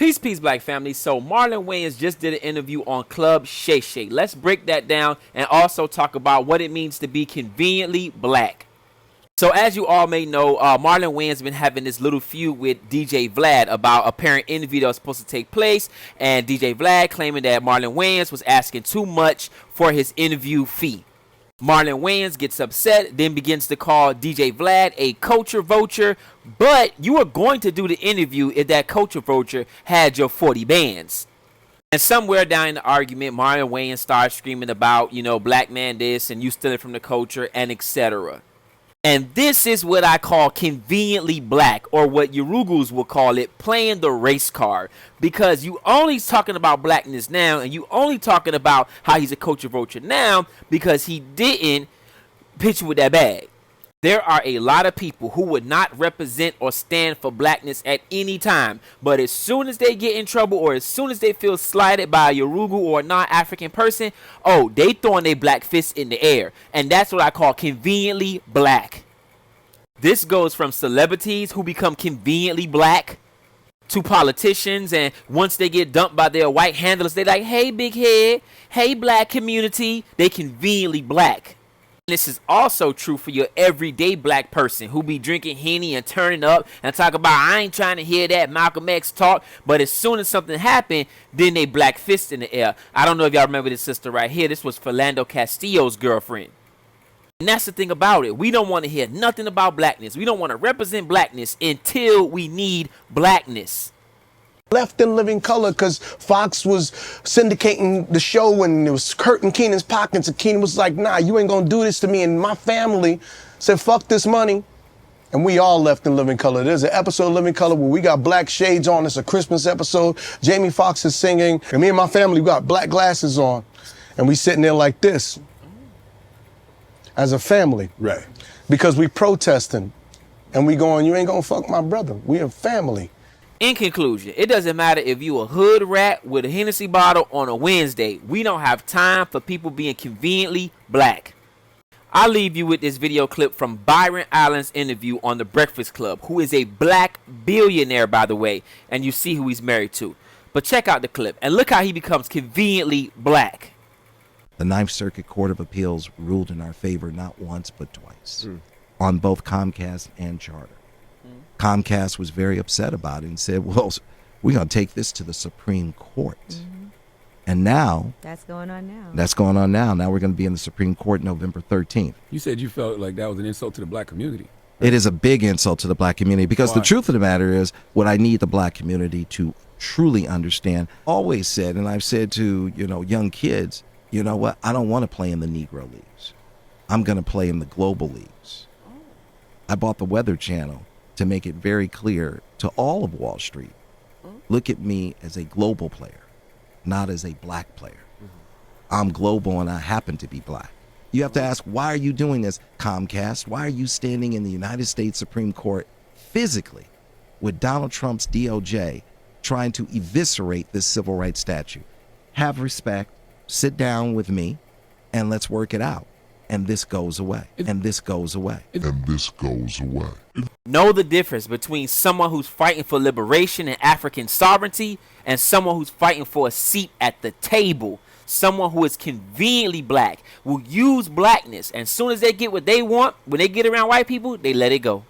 Peace, Black family. So Marlon Wayans just did an interview on Club Shay Shay. Let's break that down and also talk about what it means to be conveniently black. So as you all may know, Marlon Wayans has been having this little feud with DJ Vlad about a parent interview that was supposed to take place, and DJ Vlad claiming that Marlon Wayans was asking too much for his interview fee. Marlon Wayans gets upset, then begins to call DJ Vlad a culture vulture, but you were going to do the interview if that culture vulture had your 40 bands. And somewhere down in the argument, Marlon Wayans starts screaming about, black man this, and you stealing from the culture, and etc. And this is what I call conveniently black, or what Yurugus will call it, playing the race card. Because you only talking about blackness now, and you only talking about how he's a culture vulture now because he didn't pitch you with that bag. There are a lot of people who would not represent or stand for blackness at any time. But as soon as they get in trouble, or as soon as they feel slighted by a Yorugu or a non-African person, they throwing their black fists in the air. And that's what I call conveniently black. This goes from celebrities who become conveniently black to politicians, and once they get dumped by their white handlers, they're like, hey, big head, hey, black community, they conveniently black. This is also true for your everyday black person who be drinking Henny and turning up and talk about, I ain't trying to hear that Malcolm X talk, but as soon as something happened, then they black fist in the air. I don't know if y'all remember this sister right here. This was Philando Castillo's girlfriend. And that's the thing about it. We don't want to hear nothing about blackness. We don't want to represent blackness until we need blackness. Left in living color because Fox was syndicating the show and it was hurting Keenan's pockets, and Keenan was like, nah, you ain't gonna do this to me. And my family said, fuck this money. And we all left in living color. There's an episode of Living Color where we got black shades on. It's a Christmas episode. Jamie Foxx is singing, and me and my family got black glasses on. And we sitting there like this as a family. Right. Because we protesting and we going, you ain't gonna fuck my brother. We a family. In conclusion, it doesn't matter if you a hood rat with a Hennessy bottle on a Wednesday. We don't have time for people being conveniently black. I'll leave you with this video clip from Byron Allen's interview on The Breakfast Club, who is a black billionaire, by the way, and you see who he's married to. But check out the clip and look how he becomes conveniently black. The Ninth Circuit Court of Appeals ruled in our favor not once but twice on both Comcast and Charter. Comcast was very upset about it and said, well, we're going to take this to the Supreme Court. And now... That's going on now. Now we're going to be in the Supreme Court November 13th. You said you felt like that was an insult to the black community. It is a big insult to the black community because Why? The truth of the matter is what I need the black community to truly understand. Always said, and I've said to, young kids, you know what? I don't want to play in the Negro Leagues. I'm going to play in the global leagues. I bought the Weather Channel to make it very clear to all of Wall Street, look at me as a global player, not as a black player. I'm global and I happen to be black. You have to ask, why are you doing this, Comcast? Why are you standing in the United States Supreme Court physically with Donald Trump's DOJ trying to eviscerate this civil rights statute? Have respect, sit down with me, and let's work it out. And this goes away. And this goes away. And this goes away. Know the difference between someone who's fighting for liberation and African sovereignty and someone who's fighting for a seat at the table. Someone who is conveniently black will use blackness, and as soon as they get what they want, when they get around white people, they let it go.